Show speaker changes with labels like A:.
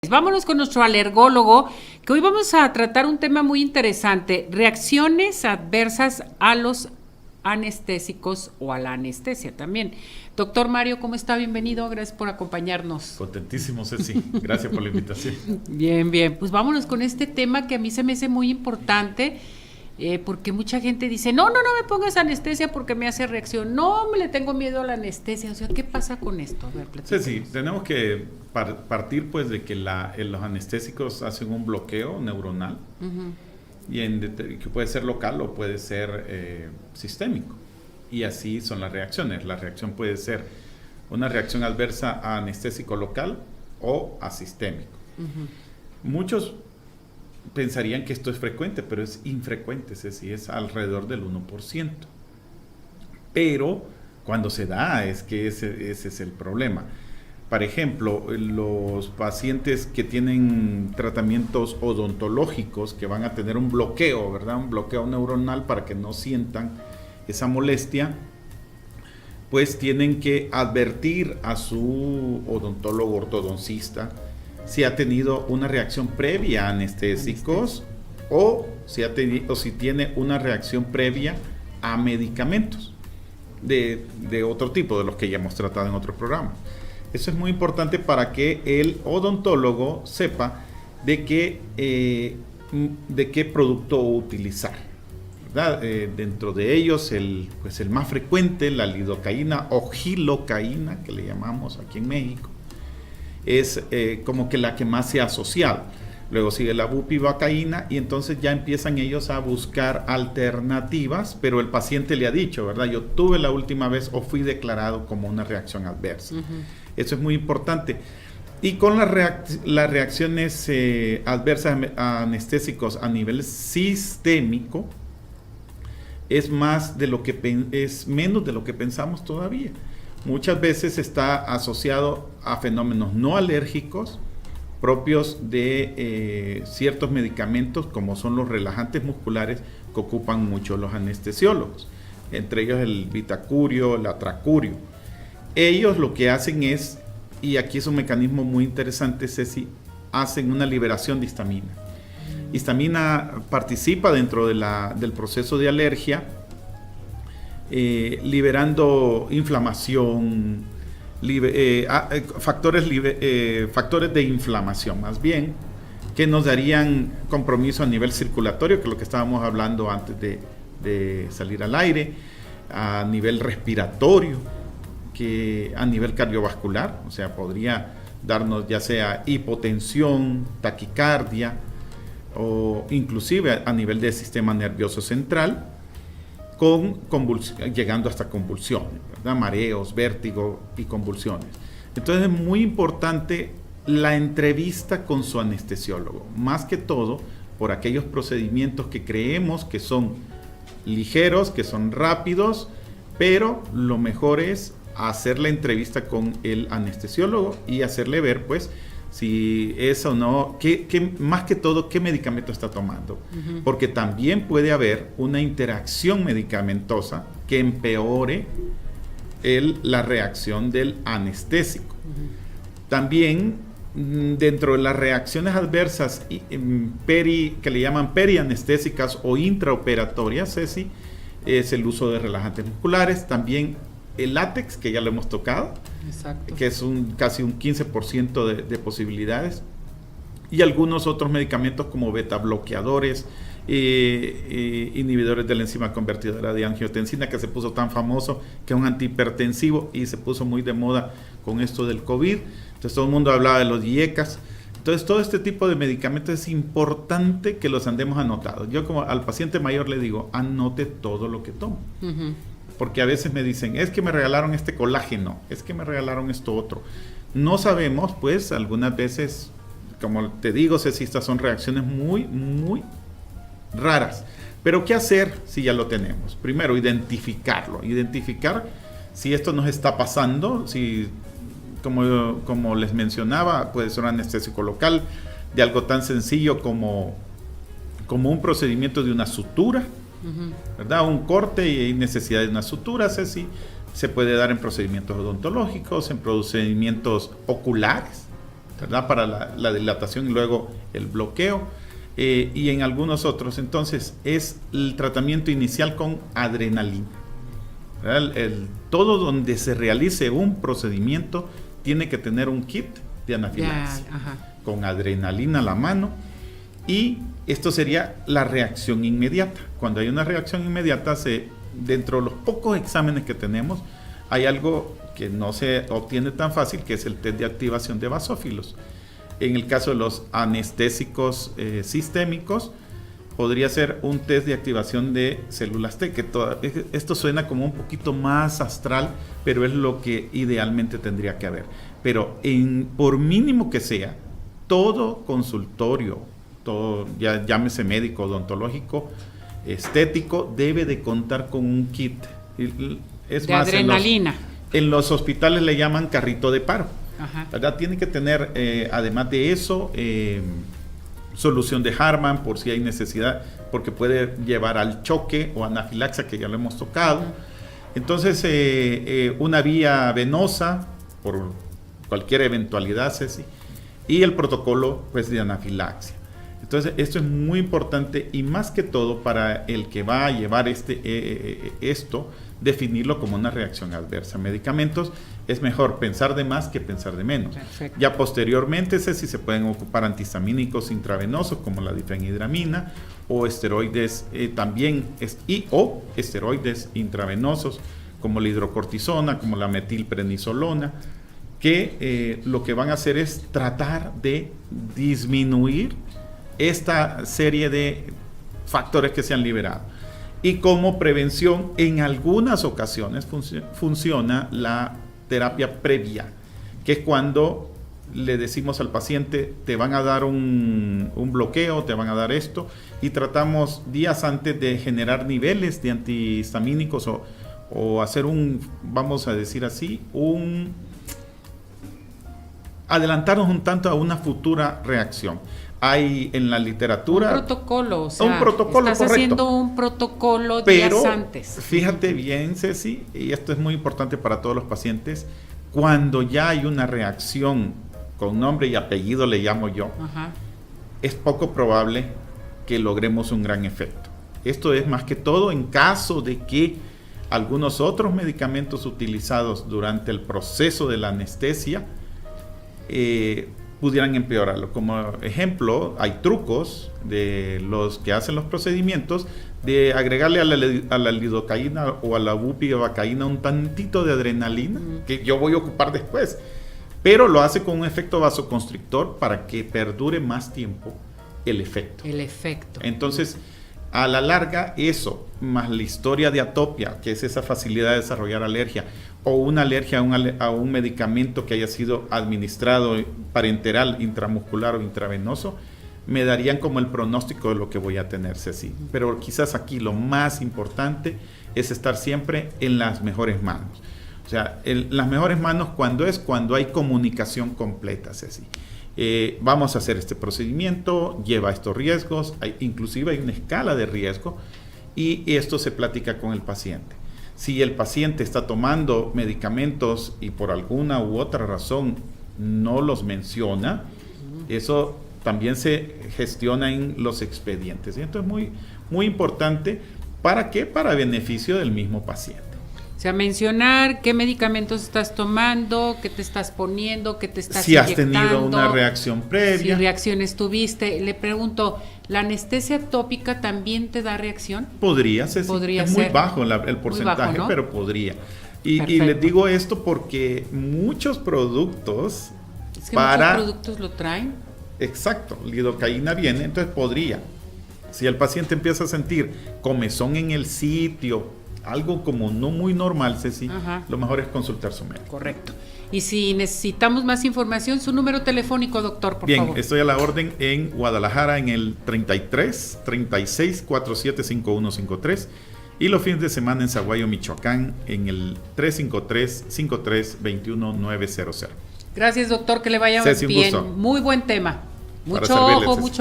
A: Vámonos con nuestro alergólogo, que hoy vamos a tratar un tema muy interesante, reacciones adversas a los anestésicos o a la anestesia también. Doctor Mario, ¿cómo está? Bienvenido, gracias por acompañarnos.
B: Contentísimo, Ceci, gracias por la invitación.
A: Bien, pues vámonos con este tema que a mí se me hace muy importante, porque mucha gente dice, no me pongas anestesia porque me hace reacción, no, me le tengo miedo a la anestesia, o sea, ¿qué pasa con esto? A ver,
B: Ceci, tenemos que partir pues de que los anestésicos hacen un bloqueo neuronal, y que puede ser local o puede ser sistémico, y así son las reacciones. La reacción puede ser una reacción adversa a anestésico local o a sistémico. Muchos pensarían que esto es frecuente, pero es infrecuente, es decir, es alrededor del 1%. Pero cuando se da es que ese es el problema. Por ejemplo, los pacientes que tienen tratamientos odontológicos que van a tener un bloqueo, ¿verdad? Un bloqueo neuronal para que no sientan esa molestia, pues tienen que advertir a su odontólogo ortodoncista si ha tenido una reacción previa a anestésicos o si tiene una reacción previa a medicamentos de otro tipo, de los que ya hemos tratado en otros programas. Eso es muy importante para que el odontólogo sepa de qué producto utilizar, ¿verdad? Dentro de ellos, el más frecuente, la lidocaína o gilocaína, que le llamamos aquí en México, es como que la que más se ha asociado. Luego sigue la bupivacaína y entonces ya empiezan ellos a buscar alternativas, pero el paciente le ha dicho, ¿verdad? Yo tuve la última vez o fui declarado como una reacción adversa. Eso es muy importante. Y con las reacciones adversas a anestésicos a nivel sistémico, es menos de lo que pensamos todavía. Muchas veces está asociado a fenómenos no alérgicos propios de ciertos medicamentos, como son los relajantes musculares que ocupan mucho los anestesiólogos, entre ellos el bitacurio, el atracurio. Ellos lo que hacen es, y aquí es un mecanismo muy interesante, Ceci, hacen una liberación de histamina. Histamina participa dentro del proceso de alergia, liberando inflamación, factores de inflamación más bien, que nos darían compromiso a nivel circulatorio, que es lo que estábamos hablando antes de salir al aire, a nivel respiratorio, que a nivel cardiovascular, o sea, podría darnos ya sea hipotensión, taquicardia, o inclusive a nivel del sistema nervioso central, llegando hasta convulsiones, ¿verdad? Mareos, vértigo y convulsiones. Entonces es muy importante la entrevista con su anestesiólogo, más que todo por aquellos procedimientos que creemos que son ligeros, que son rápidos, pero lo mejor es hacer la entrevista con el anestesiólogo y hacerle ver, pues, si es o no, más que todo, qué medicamento está tomando. Porque también puede haber una interacción medicamentosa que empeore la reacción del anestésico. También, dentro de las reacciones adversas que le llaman perianestésicas o intraoperatorias, Ceci, es el uso de relajantes musculares. También el látex, que ya lo hemos tocado. Exacto. Que es casi un 15% de posibilidades, y algunos otros medicamentos como beta bloqueadores, inhibidores de la enzima convertidora de angiotensina, que se puso tan famoso, que es un antihipertensivo y se puso muy de moda con esto del COVID. Entonces todo el mundo hablaba de los IECAS. Entonces todo este tipo de medicamentos es importante que los andemos anotados. Yo, como al paciente mayor le digo, anote todo lo que toma. Porque a veces me dicen, es que me regalaron este colágeno, es que me regalaron esto otro. No sabemos, pues, algunas veces, como te digo, Ceci, estas son reacciones muy, muy raras. Pero ¿qué hacer si ya lo tenemos? Primero, identificar si esto nos está pasando, si, como les mencionaba, puede ser un anestésico local, de algo tan sencillo como un procedimiento de una sutura, ¿verdad? Un corte y hay necesidad de una sutura, Ceci. Se puede dar en procedimientos odontológicos, en procedimientos oculares ¿verdad? Para la dilatación y luego el bloqueo. Y en algunos otros, entonces, es el tratamiento inicial con adrenalina. Todo donde se realice un procedimiento tiene que tener un kit de anafilaxia con adrenalina a la mano, y esto sería la reacción inmediata. Cuando hay una reacción inmediata, dentro de los pocos exámenes que tenemos, hay algo que no se obtiene tan fácil, que es el test de activación de basófilos. En el caso de los anestésicos sistémicos, podría ser un test de activación de células T, que esto suena como un poquito más astral, pero es lo que idealmente tendría que haber. Pero por mínimo que sea, todo consultorio, todo, ya llámese médico, odontológico, estético, debe de contar con un kit. Es
A: de
B: más,
A: adrenalina.
B: En los hospitales le llaman carrito de paro. ¿Verdad? Tiene que tener, además de eso, solución de Harman por si hay necesidad, porque puede llevar al choque o anafilaxia, que ya lo hemos tocado. Entonces, una vía venosa por cualquier eventualidad, Ceci, y el protocolo, pues, de anafilaxia. Entonces, esto es muy importante, y más que todo para el que va a llevar esto, definirlo como una reacción adversa a medicamentos. Es mejor pensar de más que pensar de menos.
A: Perfecto.
B: Ya posteriormente, si se pueden ocupar antihistamínicos intravenosos como la difenhidramina, o esteroides o esteroides intravenosos como la hidrocortisona, como la metilprednisolona, que lo que van a hacer es tratar de disminuir esta serie de factores que se han liberado. Y como prevención, en algunas ocasiones funciona la terapia previa, que es cuando le decimos al paciente, te van a dar un bloqueo, te van a dar esto, y tratamos días antes de generar niveles de antihistamínicos o hacer vamos a decir así, adelantarnos un tanto a una futura reacción. Hay en la literatura
A: un protocolo, o sea,
B: un protocolo,
A: estás
B: correcto,
A: haciendo un protocolo
B: pero
A: días antes.
B: Fíjate bien, Ceci, y esto es muy importante para todos los pacientes, cuando ya hay una reacción con nombre y apellido, le llamo yo, es poco probable que logremos un gran efecto. Esto es más que todo en caso de que algunos otros medicamentos utilizados durante el proceso de la anestesia pudieran empeorarlo. Como ejemplo, hay trucos de los que hacen los procedimientos de agregarle a la lidocaína o a la bupivacaína un tantito de adrenalina, que yo voy a ocupar después, pero lo hace con un efecto vasoconstrictor para que perdure más tiempo el efecto. Entonces, a la larga, eso, más la historia de atopia, que es esa facilidad de desarrollar alergia, o una alergia a un medicamento que haya sido administrado parenteral, intramuscular o intravenoso, me darían como el pronóstico de lo que voy a tener, Ceci. Pero quizás aquí lo más importante es estar siempre en las mejores manos. O sea, las mejores manos cuando hay comunicación completa, Ceci. Vamos a hacer este procedimiento, lleva estos riesgos, inclusive hay una escala de riesgo, y esto se platica con el paciente. Si el paciente está tomando medicamentos y por alguna u otra razón no los menciona, eso también se gestiona en los expedientes. Y esto es muy, muy importante. ¿Para qué? Para beneficio del mismo paciente.
A: O sea, mencionar qué medicamentos estás tomando, qué te estás poniendo, qué te estás
B: inyectando. Si has tenido una reacción previa.
A: Si reacciones tuviste. Le pregunto, ¿la anestesia tópica también te da reacción?
B: Podría ser. Es muy bajo el porcentaje, bajo, ¿no? Pero podría. Y les digo esto porque muchos productos...
A: Es que muchos productos lo traen.
B: Exacto, lidocaína viene, entonces podría. Si el paciente empieza a sentir comezón en el sitio, algo como no muy normal, Ceci, lo mejor es consultar a su médico.
A: Correcto. Y si necesitamos más información, su número telefónico, doctor, por favor.
B: Bien, estoy a la orden en Guadalajara en el 33 36 47 5153 y los fines de semana en Saguayo, Michoacán en el 353 53 21 900.
A: Gracias, doctor, que le vaya bien. Muy buen tema. Mucho ojo, mucho